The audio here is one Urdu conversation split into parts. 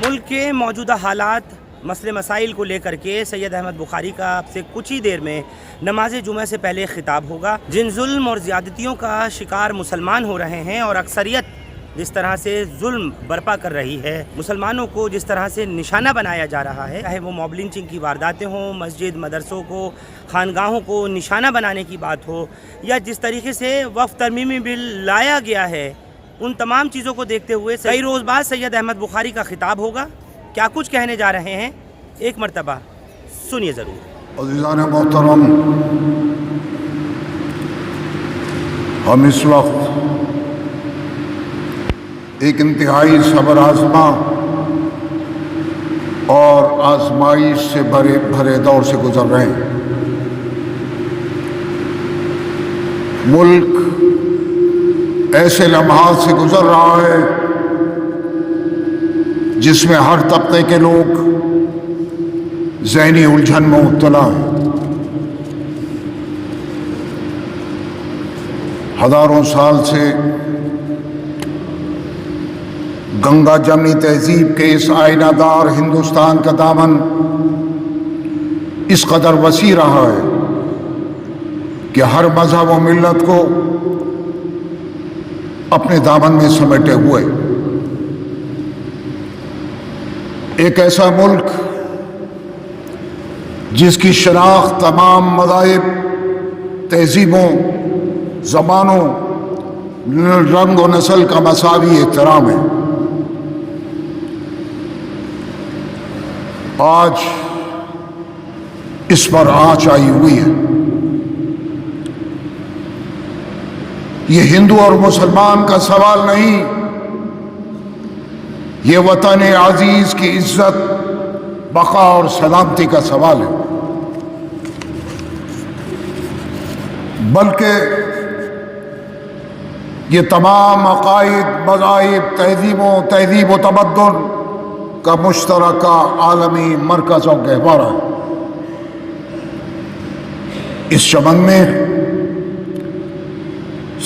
ملک کے موجودہ حالات مسئلے مسائل کو لے کر کے سید احمد بخاری کا اب سے کچھ ہی دیر میں نماز جمعہ سے پہلے خطاب ہوگا. جن ظلم اور زیادتیوں کا شکار مسلمان ہو رہے ہیں اور اکثریت جس طرح سے ظلم برپا کر رہی ہے، مسلمانوں کو جس طرح سے نشانہ بنایا جا رہا ہے، چاہے وہ موب لنچنگ کی وارداتیں ہوں، مسجد مدرسوں کو خانگاہوں کو نشانہ بنانے کی بات ہو، یا جس طریقے سے وقف ترمیمی بل لایا گیا ہے، ان تمام چیزوں کو دیکھتے ہوئے کئی روز بعد سید احمد بخاری کا خطاب ہوگا. کیا کچھ کہنے جا رہے ہیں، ایک مرتبہ سنیے ضرور. عزیزان محترم، ہم اس وقت ایک انتہائی صبر آزما اور آزمائش سے بھرے دور سے گزر رہے ہیں. ملک ایسے لمحات سے گزر رہا ہے جس میں ہر طبقے کے لوگ ذہنی الجھن میں مبتلا ہیں. ہزاروں سال سے گنگا جمنی تہذیب کے اس آئینہ دار ہندوستان کا دامن اس قدر وسیع رہا ہے کہ ہر مذہب و ملت کو اپنے دامن میں سمیٹے ہوئے ایک ایسا ملک جس کی شناخت تمام مذاہب، تہذیبوں، زبانوں، رنگ و نسل کا مساوی احترام ہے. آج اس پر آنچ آئی ہوئی ہے. یہ ہندو اور مسلمان کا سوال نہیں، یہ وطن عزیز کی عزت، بقا اور سلامتی کا سوال ہے. بلکہ یہ تمام عقائد، مذاہب، تہذیب و تمدن کا مشترکہ عالمی مرکز و گہوارہ ہے. اس چمن میں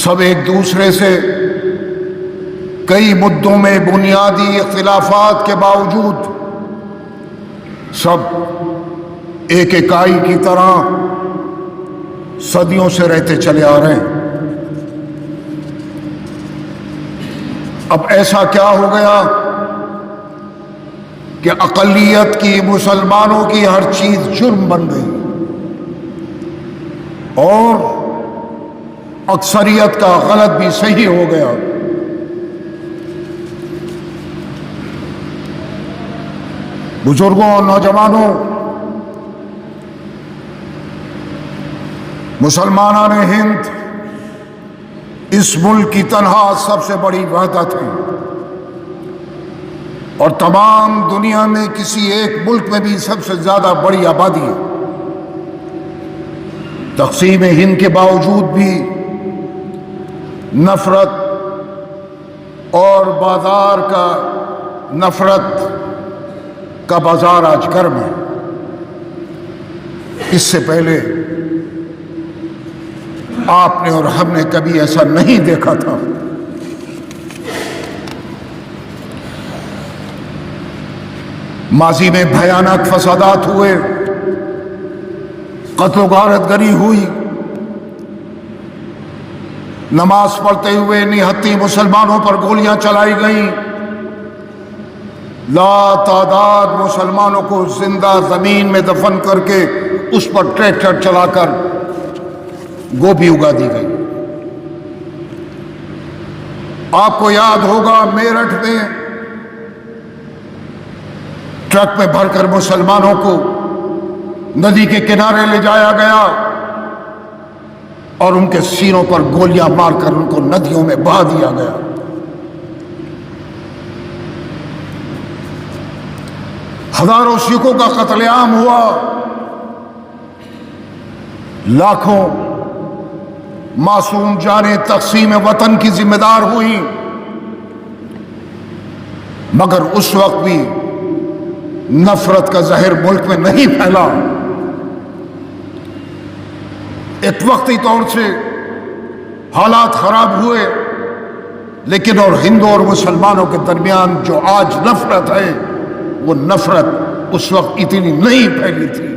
سب ایک دوسرے سے کئی مدوں میں بنیادی اختلافات کے باوجود سب ایک اکائی کی طرح صدیوں سے رہتے چلے آ رہے ہیں. اب ایسا کیا ہو گیا کہ اقلیت کی، مسلمانوں کی ہر چیز جرم بن گئی اور اکثریت کا غلط بھی صحیح ہو گیا. بزرگوں، نوجوانوں، مسلمانان ہند اس ملک کی تنہا سب سے بڑی وحدت ہے، اور تمام دنیا میں کسی ایک ملک میں بھی سب سے زیادہ بڑی آبادی ہے. تقسیم ہند کے باوجود بھی نفرت اور نفرت کا بازار آج گرم ہے. اس سے پہلے آپ نے اور ہم نے کبھی ایسا نہیں دیکھا تھا. ماضی میں بھیانک فسادات ہوئے، قتل و غارت گری ہوئی، نماز پڑھتے ہوئے نہتی مسلمانوں پر گولیاں چلائی گئیں، لا تعداد مسلمانوں کو زندہ زمین میں دفن کر کے اس پر ٹریکٹر چلا کر گوبھی اگا دی گئی. آپ کو یاد ہوگا میرٹھ میں ٹرک میں بھر کر مسلمانوں کو ندی کے کنارے لے جایا گیا اور ان کے سینوں پر گولیاں مار کر ان کو ندیوں میں بہا دیا گیا. ہزاروں سکھوں کا قتل عام ہوا، لاکھوں معصوم جانیں تقسیم وطن کی ذمہ دار ہوئیں، مگر اس وقت بھی نفرت کا زہر ملک میں نہیں پھیلا. ایک وقتی طور سے حالات خراب ہوئے، لیکن اور ہندو اور مسلمانوں کے درمیان جو آج نفرت ہے وہ نفرت اس وقت اتنی نہیں پھیلی تھی۔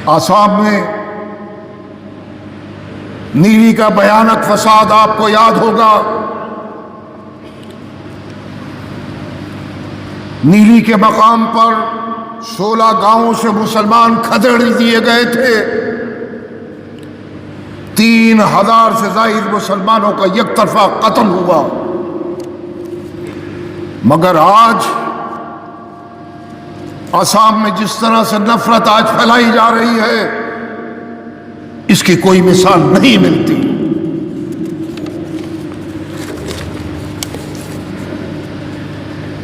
آسام میں نیلی کا بھیانک فساد آپ کو یاد ہوگا۔ نیلی کے مقام پر 16 گاؤں سے مسلمان کھدیڑ دیے گئے تھے۔ 3000 سے زائد مسلمانوں کا یک طرفہ قتل ہوا۔ مگر آج آسام میں جس طرح سے نفرت آج پھیلائی جا رہی ہے، اس کی کوئی مثال نہیں ملتی۔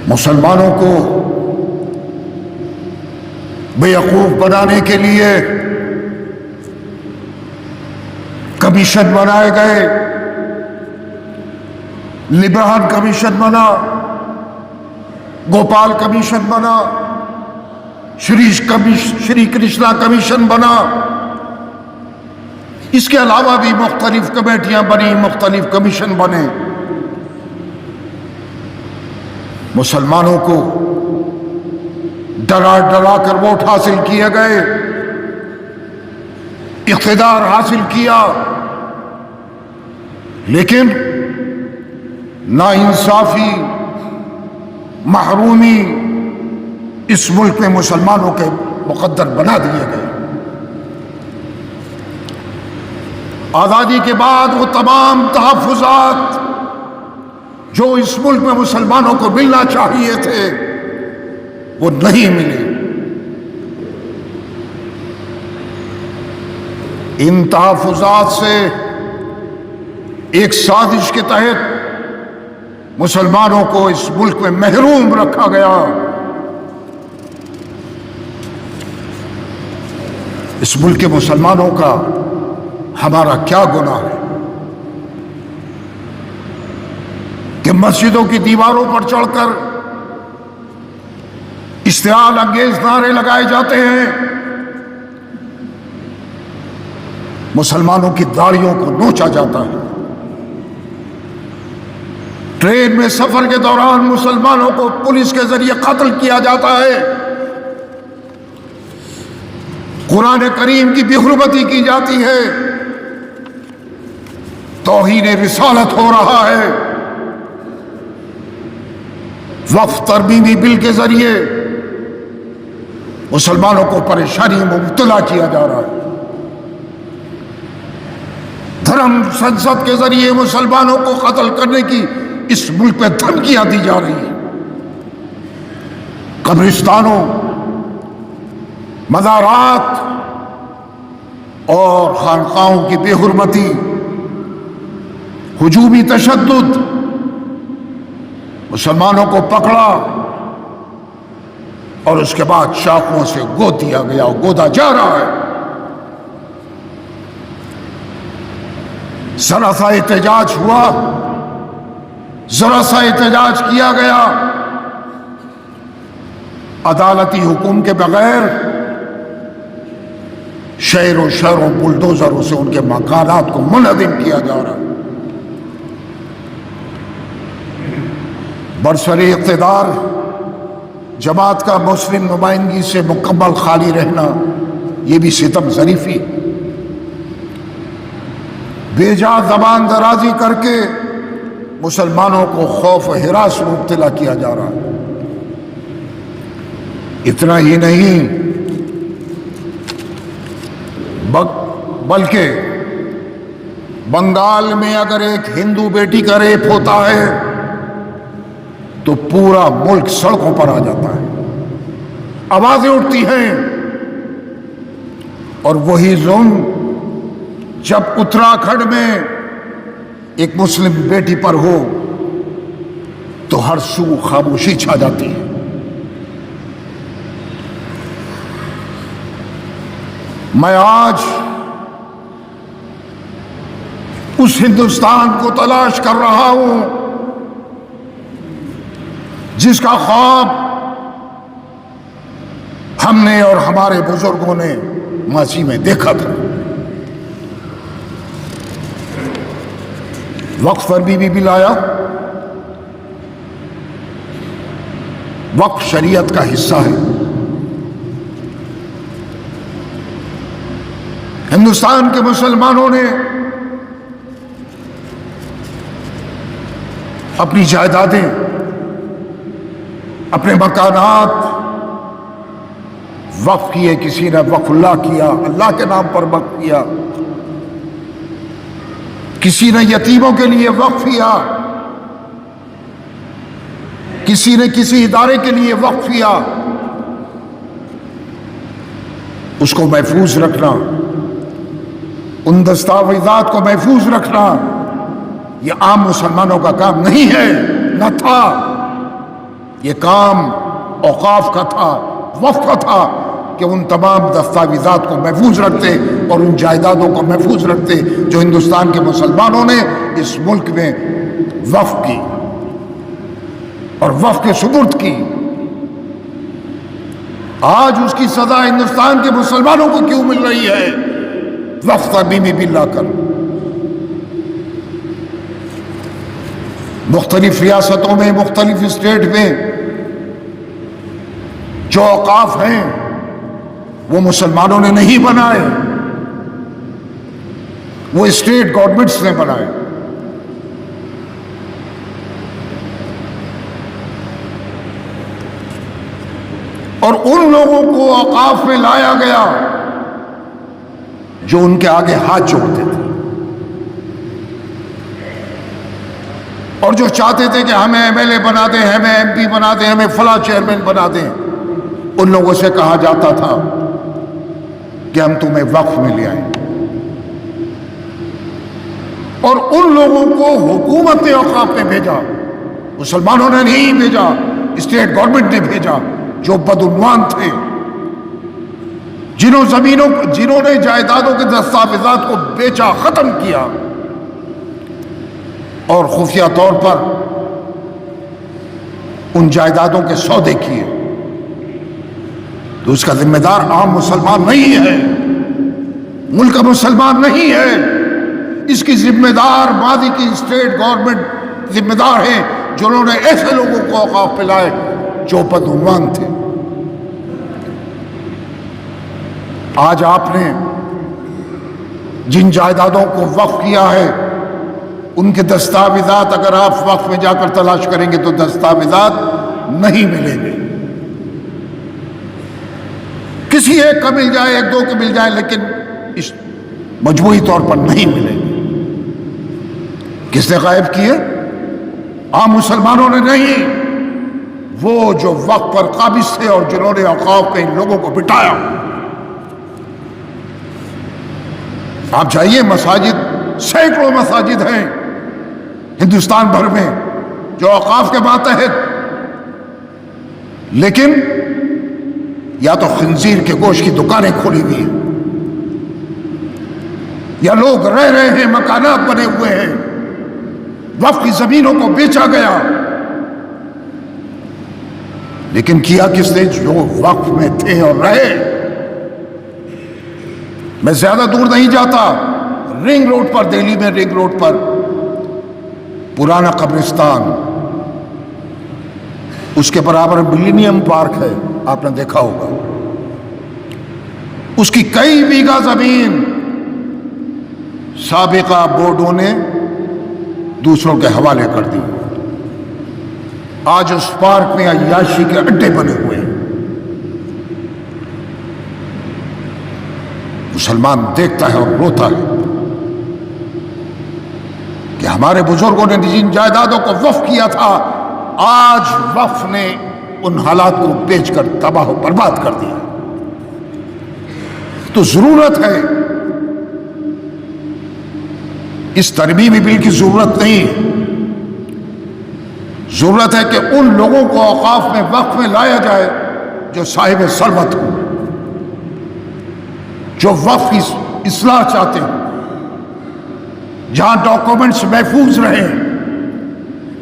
مسلمانوں کو بیوقوف بنانے کے لیے کمیشن بنائے گئے، لبران کمیشن بنا، گوپال کمیشن بنا، شری کرشنا کمیشن بنا، اس کے علاوہ بھی مختلف کمیٹیاں بنی، مختلف کمیشن بنے۔ مسلمانوں کو ڈرا ڈرا کر ووٹ حاصل کیے گئے، اقتدار حاصل کیا، لیکن ناانصافی، محرومی اس ملک میں مسلمانوں کے مقدر بنا دیے گئے۔ آزادی کے بعد وہ تمام تحفظات جو اس ملک میں مسلمانوں کو ملنا چاہیے تھے وہ نہیں ملے۔ ان تحفظات سے ایک سازش کے تحت مسلمانوں کو اس ملک میں محروم رکھا گیا۔ اس ملک کے مسلمانوں کا ہمارا کیا گناہ ہے کہ مسجدوں کی دیواروں پر چڑھ کر اشتعال انگیز نعرے لگائے جاتے ہیں، مسلمانوں کی داڑھیوں کو نوچا جاتا ہے، ٹرین میں سفر کے دوران مسلمانوں کو پولیس کے ذریعے قتل کیا جاتا ہے، قرآن کریم کی بے حرمتی کی جاتی ہے، توہین رسالت ہو رہا ہے، وقف ترمیمی بل کے ذریعے مسلمانوں کو پریشانی میں مبتلا کیا جا رہا ہے، دھرم سنسد کے ذریعے مسلمانوں کو قتل کرنے کی اس ملک پہ دھمکیاں دی جا رہی ہیں، قبرستانوں، مزارات اور خانقاہوں کی بے حرمتی، ہجومی تشدد، مسلمانوں کو پکڑا اور اس کے بعد چاقوؤں سے گود دیا گیا اور گودا جا رہا ہے۔ ذرا سا احتجاج ہوا، ذرا سا احتجاج کیا گیا، عدالتی حکم کے بغیر شہروں شہروں بلڈوزروں سے ان کے مکانات کو منہدم کیا جا رہا ہے۔ برسر اقتدار جماعت کا مسلم نمائندگی سے مکمل خالی رہنا یہ بھی ستم ظریفی، بے جا زبان درازی کر کے مسلمانوں کو خوف و ہراس میں مبتلا کیا جا رہا ہے۔ اتنا ہی نہیں بلکہ بنگال میں اگر ایک ہندو بیٹی کا ریپ ہوتا ہے تو پورا ملک سڑکوں پر آ جاتا ہے، آوازیں اٹھتی ہیں، اور وہی ظلم جب اتراکھنڈ میں ایک مسلم بیٹی پر ہو تو ہر سو خاموشی چھا جاتی ہے۔ میں آج اس ہندوستان کو تلاش کر رہا ہوں جس کا خواب ہم نے اور ہمارے بزرگوں نے ماضی میں دیکھا تھا۔ وقف پر بھی بل آیا، وقف شریعت کا حصہ ہے. ہندوستان کے مسلمانوں نے اپنی جائیدادیں، اپنے مکانات وقف کیے. کسی نے وقف اللہ کیا، اللہ کے نام پر وقف کیا. کسی نے یتیموں کے لیے وقف کیا، کسی نے کسی ادارے کے لیے وقف کیا. اس کو محفوظ رکھنا، ان دستاویزات کو محفوظ رکھنا، یہ عام مسلمانوں کا کام نہیں ہے، نہ تھا. یہ کام اوقاف کا تھا، وقف کا تھا کہ ان تمام دستاویزات کو محفوظ رکھتے اور ان جائیدادوں کو محفوظ رکھتے جو ہندوستان کے مسلمانوں نے اس ملک میں وقف کی اور وقف کے سپرد کی. آج اس کی سزا ہندوستان کے مسلمانوں کو کیوں مل رہی ہے؟ وقف ترمیمی بل لا کر. مختلف ریاستوں میں، مختلف اسٹیٹ میں جو اوقاف ہیں وہ مسلمانوں نے نہیں بنائے، وہ اسٹیٹ گورنمنٹس نے بنائے. اور ان لوگوں کو اوقاف میں لایا گیا جو ان کے آگے ہاتھ جوڑتے تھے اور جو چاہتے تھے کہ ہمیں ایم ایل اے بنا دیں، ہمیں ایم پی بنا دیں، ہمیں فلاں چیئرمین بنا دیں. ان لوگوں سے کہا جاتا تھا کہ ہم تمہیں وقف میں لے آئیں. اور ان لوگوں کو حکومت نے اوقاف میں بھیجا، مسلمانوں نے نہیں بھیجا، اسٹیٹ گورنمنٹ نے بھیجا، جو بدعنوان تھے، جنہوں نے جائیدادوں کے دستاویزات کو بیچا، ختم کیا اور خفیہ طور پر ان جائیدادوں کے سودے کیے. تو اس کا ذمہ دار عام مسلمان نہیں ہے، ملک کا مسلمان نہیں ہے. اس کی ذمہ دار ماضی کی اسٹیٹ گورنمنٹ ذمہ دار ہیں جنہوں نے ایسے لوگوں کو اوقاف پلائے جو بدعنوان تھے. آج آپ نے جن جائیدادوں کو وقف کیا ہے ان کے دستاویزات اگر آپ وقف میں جا کر تلاش کریں گے تو دستاویزات نہیں ملیں گے. کسی ایک کا مل جائے، ایک دو کے مل جائے، لیکن اس مجموعی طور پر نہیں ملیں گے. کس نے غائب کیے؟ عام مسلمانوں نے نہیں، وہ جو وقت پر قابض تھے اور جنہوں نے اوقاف کے ان لوگوں کو بٹایا. آپ جائیے، مساجد، سینکڑوں مساجد ہیں ہندوستان بھر میں جو اوقاف کے ماتحت، لیکن یا تو خنزیر کے گوشت کی دکانیں کھولی ہوئی ہیں، یا لوگ رہ رہے ہیں، مکانات بنے ہوئے ہیں، وقف کی زمینوں کو بیچا گیا. لیکن کیا کس نے؟ جو وقف میں تھے اور رہے. میں زیادہ دور نہیں جاتا، رنگ روڈ پر، دہلی میں رنگ روڈ پر پرانا قبرستان، اس کے برابر ملینیم پارک ہے، آپ نے دیکھا ہوگا. اس کی کئی بیگھہ زمین سابقہ بورڈوں نے دوسروں کے حوالے کر دی. آج اس پارک میں عیاشی کے اڈے بنے ہوئے ہیں. مسلمان دیکھتا ہے اور روتا ہے کہ ہمارے بزرگوں نے جن جائیدادوں کو وقف کیا تھا، آج وقف نے ان حالات کو بیچ کر تباہ و برباد کر دیا. تو ضرورت ہے، اس ترمیمی بل کی ضرورت نہیں، ضرورت ہے کہ ان لوگوں کو اوقاف میں وقف میں لایا جائے جو صاحب ثروت ہوں، جو وقف کی اصلاح چاہتے ہیں، جہاں ڈاکومنٹس محفوظ رہیں،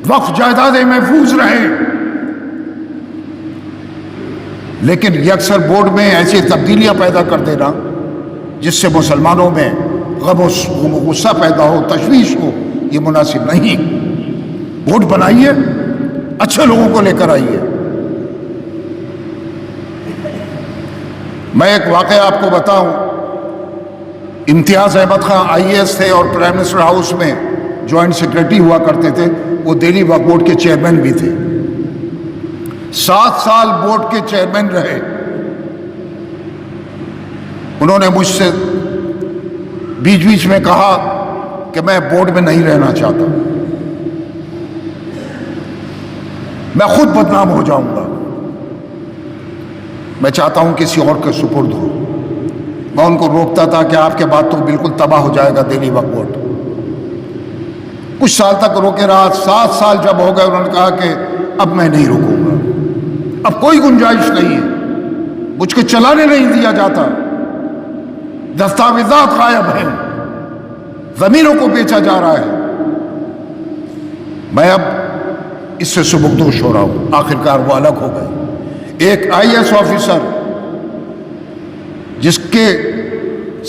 وقف جائیدادیں محفوظ رہیں. لیکن یکسر بورڈ میں ایسی تبدیلیاں پیدا کر دینا جس سے مسلمانوں میں غم و غصہ پیدا ہو، تشویش ہو، یہ مناسب نہیں. بورڈ بنائیے، اچھے لوگوں کو لے کر آئیے، میں ایک واقعہ آپ کو بتاؤں. امتیاز احمد خان IAS تھے اور پرائم منسٹر ہاؤس میں جوائنٹ سیکرٹری ہوا کرتے تھے. وہ دہلی وقف بورڈ کے چیئرمین بھی تھے. 7 سال بورڈ کے چیئرمین رہے. انہوں نے مجھ سے بیچ بیچ میں کہا کہ میں بورڈ میں نہیں رہنا چاہتا, میں خود بدنام ہو جاؤں گا, میں چاہتا ہوں کسی اور کے سپرد ہو. میں ان کو روکتا تھا کہ آپ کے بعد تو بالکل تباہ ہو جائے گا دہلی وقف بورڈ. کچھ سال تک روکے رہا. 7 سال جب ہو گئے انہوں نے کہا کہ اب میں نہیں رکوں گا, اب کوئی گنجائش نہیں ہے, مجھ کو چلانے نہیں دیا جاتا, دستاویزات غائب ہیں, زمینوں کو بیچا جا رہا ہے, میں اب اس سے سبکدوش ہو رہا ہوں. آخرکار وہ الگ ہو گئے. ایک IAS آفیسر جس کے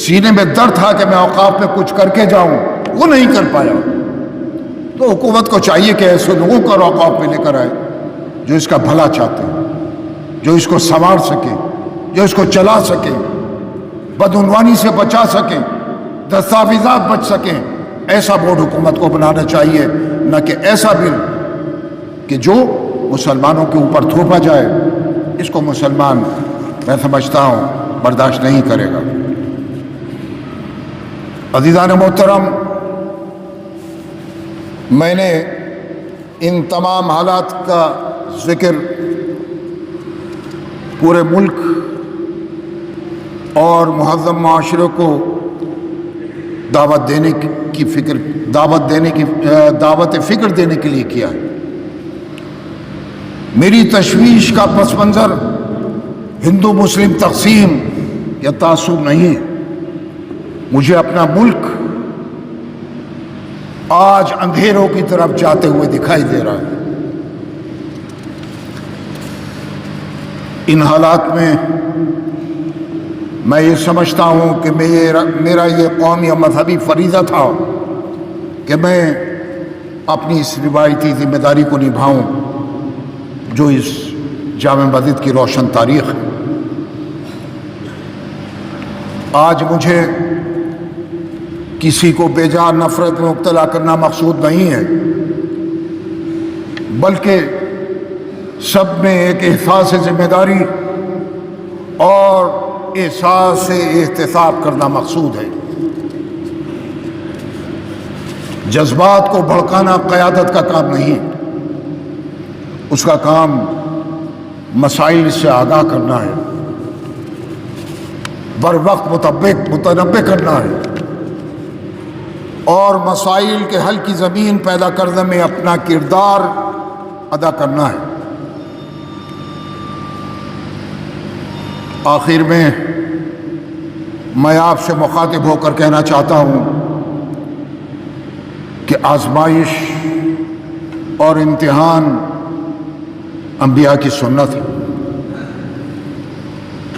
سینے میں درد تھا کہ میں اوقاف میں کچھ کر کے جاؤں, وہ نہیں کر پایا. تو حکومت کو چاہیے کہ ایسے لوگوں کو اوقاف میں لے کر آئے جو اس کا بھلا چاہتے ہیں, جو اس کو سنوار سکے, جو اس کو چلا سکے, بدعنوانی سے بچا سکیں, دستاویزات بچ سکیں. ایسا بورڈ حکومت کو بنانا چاہیے, نہ کہ ایسا بل کہ جو مسلمانوں کے اوپر تھوپا جائے. اس کو مسلمان, میں سمجھتا ہوں, برداشت نہیں کرے گا. عزیزان محترم, میں نے ان تمام حالات کا ذکر پورے ملک اور مہذب معاشرے کو دعوت فکر دینے کے لیے کیا ہے. میری تشویش کا پس منظر ہندو مسلم تقسیم یا تعصب نہیں ہے. مجھے اپنا ملک آج اندھیروں کی طرف جاتے ہوئے دکھائی دے رہا ہے. ان حالات میں یہ سمجھتا ہوں کہ میرا یہ قومی یا مذہبی فریضہ تھا کہ میں اپنی اس روایتی ذمہ داری کو نبھاؤں جو اس جامع مسجد کی روشن تاریخ ہے. آج مجھے کسی کو بے جان نفرت میں مبتلا کرنا مقصود نہیں ہے, بلکہ سب میں ایک احساس ذمہ داری اور احساس احتساب کرنا مقصود ہے. جذبات کو بھڑکانا قیادت کا کام نہیں, اس کا کام مسائل سے آگاہ کرنا ہے, بر وقت متنبع کرنا ہے, اور مسائل کے حل کی زمین پیدا کرنے میں اپنا کردار ادا کرنا ہے. آخر میں آپ سے مخاطب ہو کر کہنا چاہتا ہوں کہ آزمائش اور امتحان انبیاء کی سنت ہے.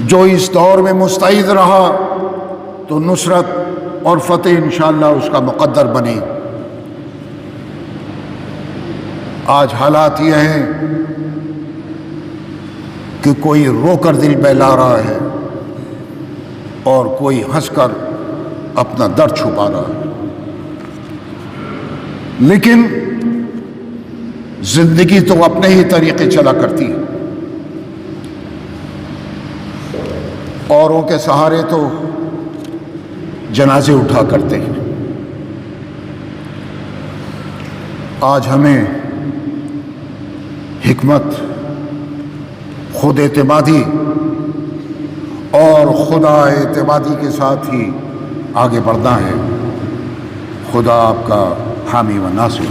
جو اس دور میں مستعد رہا تو نصرت اور فتح انشاءاللہ اس کا مقدر بنے. آج حالات یہ ہیں کہ کوئی رو کر دل بہلا رہا ہے اور کوئی ہنس کر اپنا درد چھپا رہا ہے. لیکن زندگی تو اپنے ہی طریقے چلا کرتی ہے. اوروں کے سہارے تو جنازے اٹھا کرتے ہیں. آج ہمیں حکمت, خود اعتمادی اور خدا اعتمادی کے ساتھ ہی آگے بڑھنا ہے. خدا آپ کا حامی و ناصر.